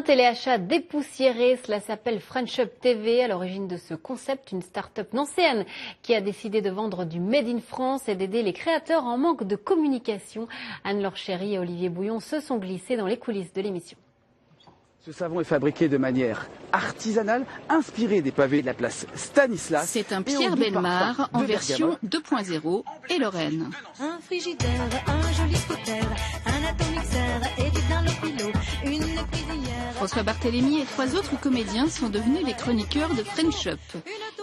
téléachat dépoussiéré, cela s'appelle French Up TV. À l'origine de ce concept, une start-up nancéenne qui a décidé de vendre du Made in France et d'aider les créateurs en manque de communication. Anne-Laure Chéry et Olivier Bouillon se sont glissés dans les coulisses de l'émission. Ce savon est fabriqué de manière artisanale, inspiré des pavés de la place Stanislas. C'est un Pierre Bellemare en version 2.0 et Lorraine. Un frigidaire, un joli scooter, un atomixer et du Dunlopilo, une cuisinière. François Barthélémy et 3 autres comédiens sont devenus les chroniqueurs de French Up,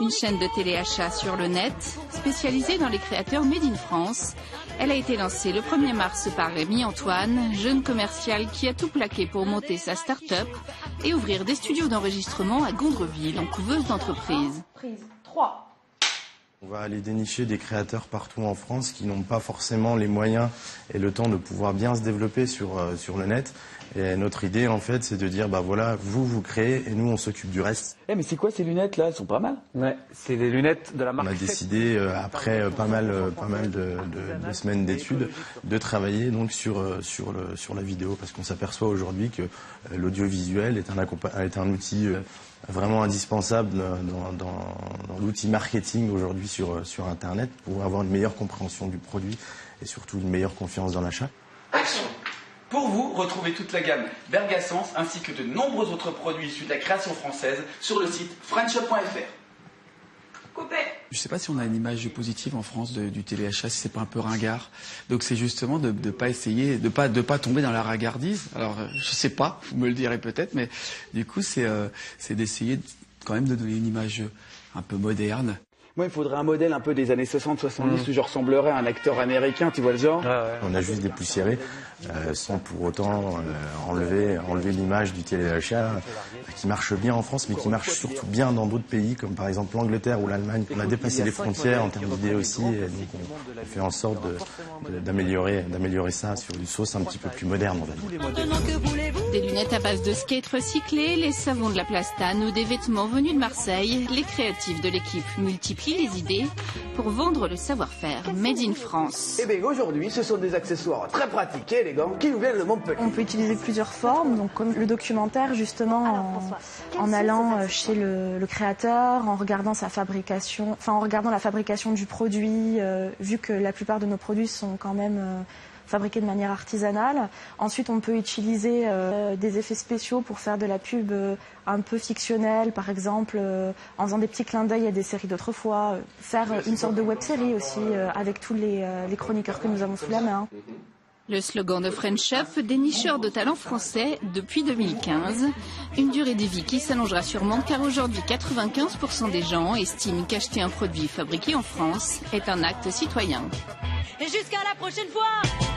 une chaîne de téléachat sur le net spécialisée dans les créateurs Made in France. Elle a été lancée le 1er mars par Rémi Antoine, jeune commercial qui a tout plaqué pour monter sa start-up et ouvrir des studios d'enregistrement à Gondreville, en couveuse d'entreprise. On va aller dénicher des créateurs partout en France qui n'ont pas forcément les moyens et le temps de pouvoir bien se développer sur le net. Et notre idée, en fait, c'est de dire, bah voilà, vous créez et nous, on s'occupe du reste. Mais c'est quoi ces lunettes là? Elles sont pas mal. Ouais, c'est les lunettes de la marque. On a décidé, après pas mal de semaines d'études, de travailler donc sur la vidéo, parce qu'on s'aperçoit aujourd'hui que l'audiovisuel est un outil vraiment indispensable dans l'outil marketing aujourd'hui sur Internet pour avoir une meilleure compréhension du produit et surtout une meilleure confiance dans l'achat. Action! Pour vous, retrouvez toute la gamme Bergassens ainsi que de nombreux autres produits issus de la création française sur le site frenchup.fr. Coupé! Je ne sais pas si on a une image positive en France du téléachat, si c'est pas un peu ringard. Donc c'est justement de pas essayer, de pas tomber dans la ringardise. Alors je sais pas, vous me le direz peut-être, mais du coup c'est d'essayer quand même de donner une image un peu moderne. Moi, il faudrait un modèle un peu des années 60-70 où je ressemblerais à un acteur américain, tu vois le genre? On a juste dépoussiéré sans pour autant enlever l'image du téléachat qui marche bien en France, mais qui marche surtout bien dans d'autres pays, comme par exemple l'Angleterre ou l'Allemagne. On a dépassé les frontières en termes d'idées aussi, et donc on fait en sorte d'améliorer ça sur une sauce un petit peu plus moderne, on va dire. Des lunettes à base de skate recyclés, les savons de la Plastane ou des vêtements venus de Marseille, les créatifs de l'équipe multiplient les idées pour vendre le savoir-faire Made in France. Eh bien aujourd'hui, ce sont des accessoires très pratiques et élégants qui nous viennent de Montpellier. On peut utiliser plusieurs formes, donc comme le documentaire justement en allant chez le créateur, en regardant sa fabrication, en regardant la fabrication du produit, vu que la plupart de nos produits sont quand même fabriqués de manière artisanale. Ensuite, on peut utiliser des effets spéciaux pour faire de la pub un peu fictionnelle, par exemple, en faisant des petits clins d'œil à des séries d'autrefois, faire une sorte de web-série aussi, avec tous les chroniqueurs que nous avons sous la main. Le slogan de French Up, dénicheur de talents français depuis 2015. Une durée de vie qui s'allongera sûrement car aujourd'hui 95% des gens estiment qu'acheter un produit fabriqué en France est un acte citoyen. Et jusqu'à la prochaine fois!